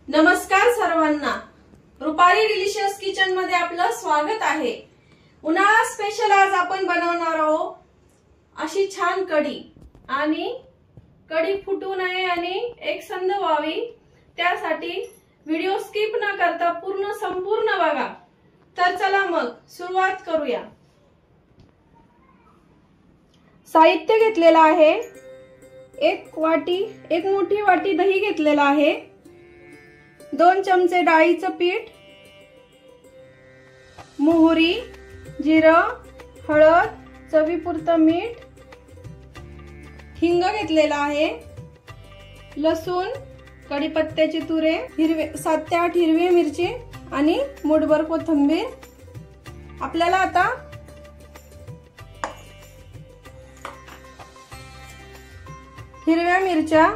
नमस्कार सर्वांना, Rupali delicious kitchen मध्ये आपलं स्वागत आहे। उन्हाळा स्पेशल आज आपण बनवणार आहोत अशी छान कढी। आणि कढी फुटू नये आणि एकसंध व्हावी त्यासाठी व्हिडिओ स्किप न करता संपूर्ण बघा। तर चला मग सुरुवात करूया। साहित्य घेतलेला आहे, एक मोठी वाटी दही घेतलेला आहे, 2 चमचे डाळीचं पीठ, मोहरी, जिरं, हळद, चवीपुरतं मीठ, हिंग घेतलेला आहे, लसूण, कढीपत्त्याची तुरे, 7 ते 8 हिरवी मिरची आणि मुठभर कोथिंबीर। आपल्याला आता हिरव्या मिरच्या,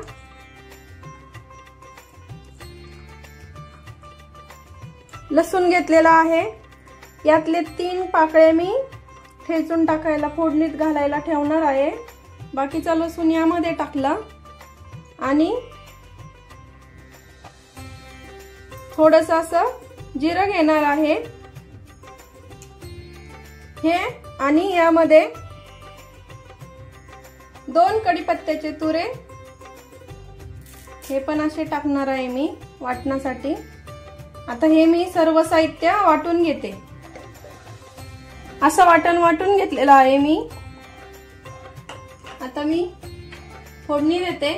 लसूण घेतलेला आहे, यातले 3 पाकळे मी ठेचून टाकायला फोडणीत घालायला ठेवणार आहे। बाकीचा लसूण यामध्ये टाकला आणि थोडंसं असं जिरं घेणार आहे हे, आणि यामध्ये 2 कढीपत्त्याचे तुरे हे पण असे टाकणार आहे मी वाटण्यासाठी। आता हे मी सर्व साहित्य वाटून घेते। असं वाटून घेतलेलं आहे मी। आता मी फोडणी देते।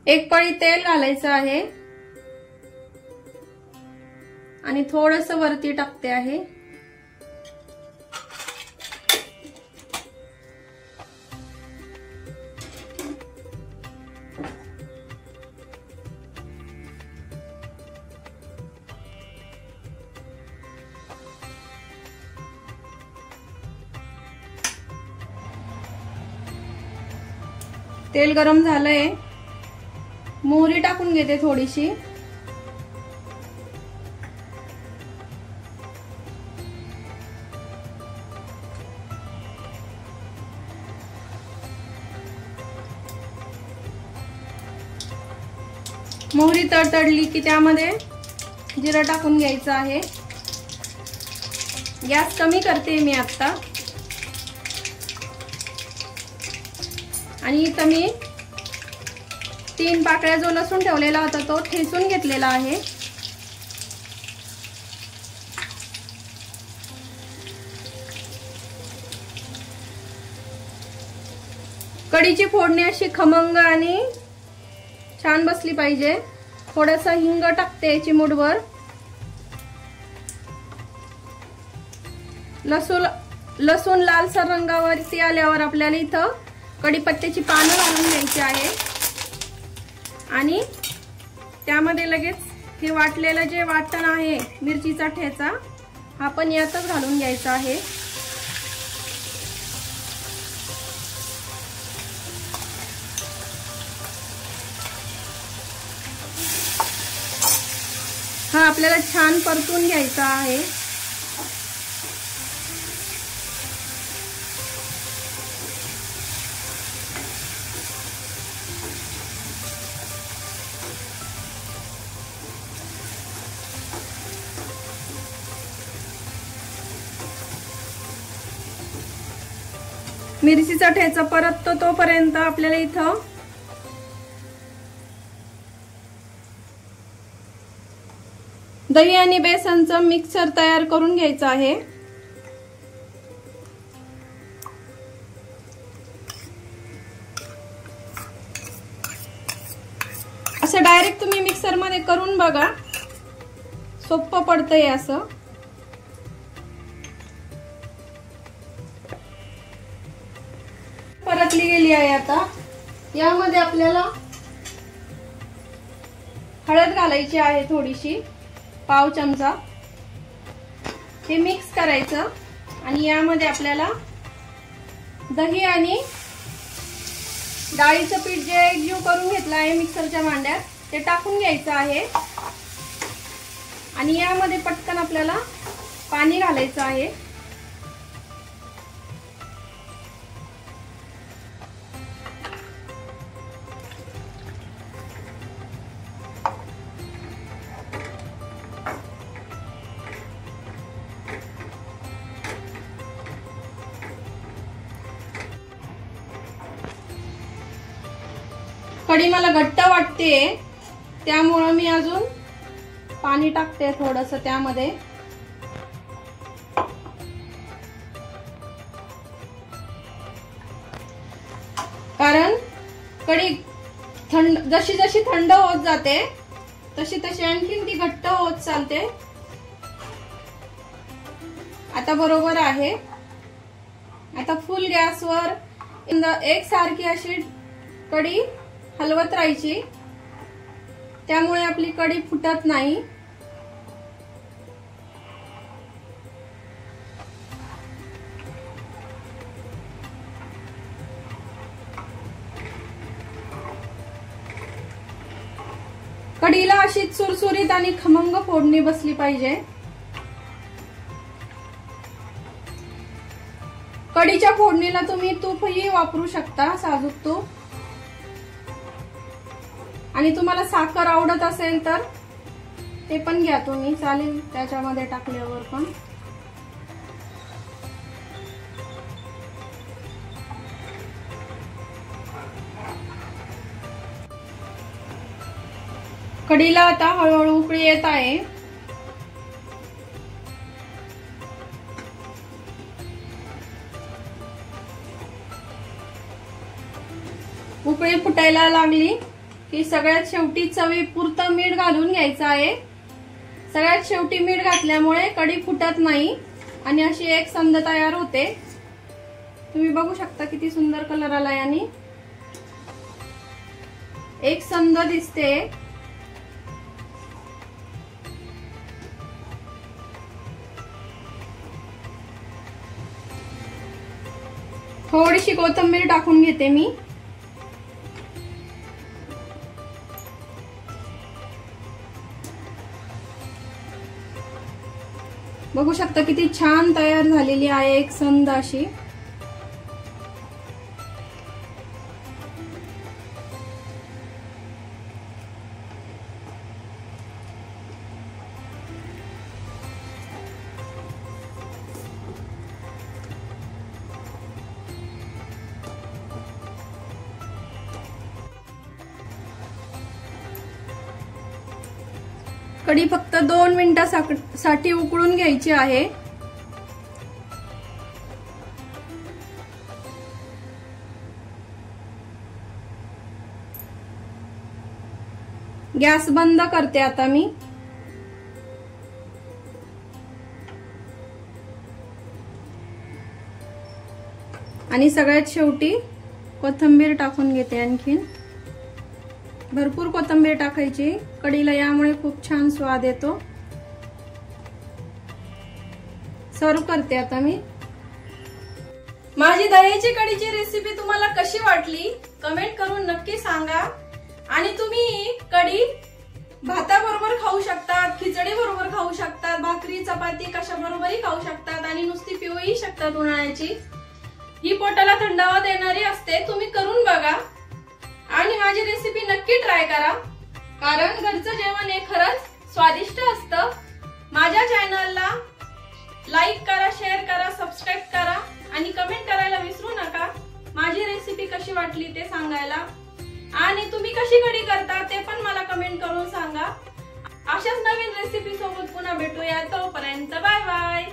एक पळी तेल घालायचं आहे आणि थोडंसं वरती टाकते आहे। तेल गरम झालंय, मोहरी टाकून घेते थोडीशी। मोहरी तडतडली की त्यामध्ये जिरं टाकून घ्यायचं आहे। गॅस कमी करते मी आता। आणि इथं मी 3 पाकळ्या जो लसूण ठेवलेला होता तो ठेचून घेतलेला आहे। कढीची फोडणी अशी खमंग आणि छान बसली पाहिजे। थोडासा हिंग टाकते चिमूटभर। लसूण लालसर रंगावरती आल्यावर आपल्याला इथं कढीपत्त्याची पानं घालून घ्यायची आहे आणि त्यामध्ये लगेच हे वाटलेलं जे वाटण आहे मिरचीचा ठेचा हा पण यातच घालून घ्यायचा आहे। हा आपल्याला छान परतून घ्यायचा आहे। मिरचीचा ठेचा परततो तोपर्यंत आपल्याला इथं दही आणि बेसनचं मिक्सर तयार करून घ्यायचं आहे। असं डायरेक्ट तुम्ही मिक्सर मध्ये करून बघा, सोपं पडतंय असं। परतली गेली आहे। आता यामध्ये आपल्याला हळद घालायची आहे थोडीशी, पाव चमचा। हे मिक्स करायचं आणि यामध्ये आपल्याला दही आणि डाळीचं पीठ जे एकजीव करून घेतलं आहे मिक्सरच्या भांड्यात ते टाकून घ्यायचं आहे आणि यामध्ये पटकन आपल्याला पाणी घालायचं आहे। कढी मला घट्ट वाटते त्यामुळे मी अजून पाणी टाकते थोडंसं त्यामध्ये। कारण कढी जशी जशी थंड होत जाते तशी तशी आणखीन ती घट्ट होत चालते। आता बरोबर आहे। आता फुल गॅसवर एकसारखी अशी कढी हलवत राहायची, त्यामुळे आपली कढी फुटत नाही। कढीला अशी सुरसुरीत आणि खमंग फोडणी बसली पाहिजे। कढीच्या फोडणीला तुम्ही तूपही वापरू शकता, साजूक तूप। आणि तुम्हाला साखर आवडत असेल तर ते पण घ्या तुम्ही, चालेल त्याच्यामध्ये टाकल्यावर पण। कढीला आता हळूहळू उकळी येत आहे। उकळी फुटायला लागली की सगळ्यात शेवटी चवीपुरतं मीठ घालून घ्यायचं आहे। सगळ्यात शेवटी मीठ घातल्यामुळे कढी फुटत नाही आणि अशी एक संध तयार होते। तुम्ही बघू शकता किती सुंदर कलर आलाय आणि एक संध दिसते। थोडीशी कोथिंबीर टाकून घेते मी। बघू शकता किती छान तयार झालेली आहे एक संध अशी। कढी फक्त 2 मिनिटांसाठी उकळून घ्यायची आहे। गॅस बंद करते आता मी। आणि सगळ्यात शेवटी कोथिंबीर टाकून घेते। आणखीन भरपूर कोथिंबीर टाकायची कढीला, यामुळे खूप छान स्वाद येतो। सर्व करते आता मी। माझी दह्याची कढीची रेसिपी तुम्हाला कशी वाटली कमेंट करून नक्की सांगा। आणि तुम्ही कढी भाताबरोबर खाऊ शकतात, खिचडी बरोबर खाऊ शकतात, भाकरी चपाती कशाबरोबरही खाऊ शकतात आणि नुसती पिऊही शकतात उन्हाळ्याची। ही पोटाला थंडावा देणारी असते, तुम्ही करून बघा आणि माझी रेसिपी नक्की ट्राय करा, कारण घरचं जेवण हे खरंच स्वादिष्ट असतं। माझ्या चॅनलला लाईक करा, शेअर करा, सबस्क्राईब करा आणि कमेंट करायला विसरू नका। माझी रेसिपी कशी वाटली ते सांगायला, आणि तुम्ही कशी कढी करता ते पण मला कमेंट करून सांगा। अशाच नवीन रेसिपी सोबत पुन्हा भेटूया, तोपर्यंत बाय बाय।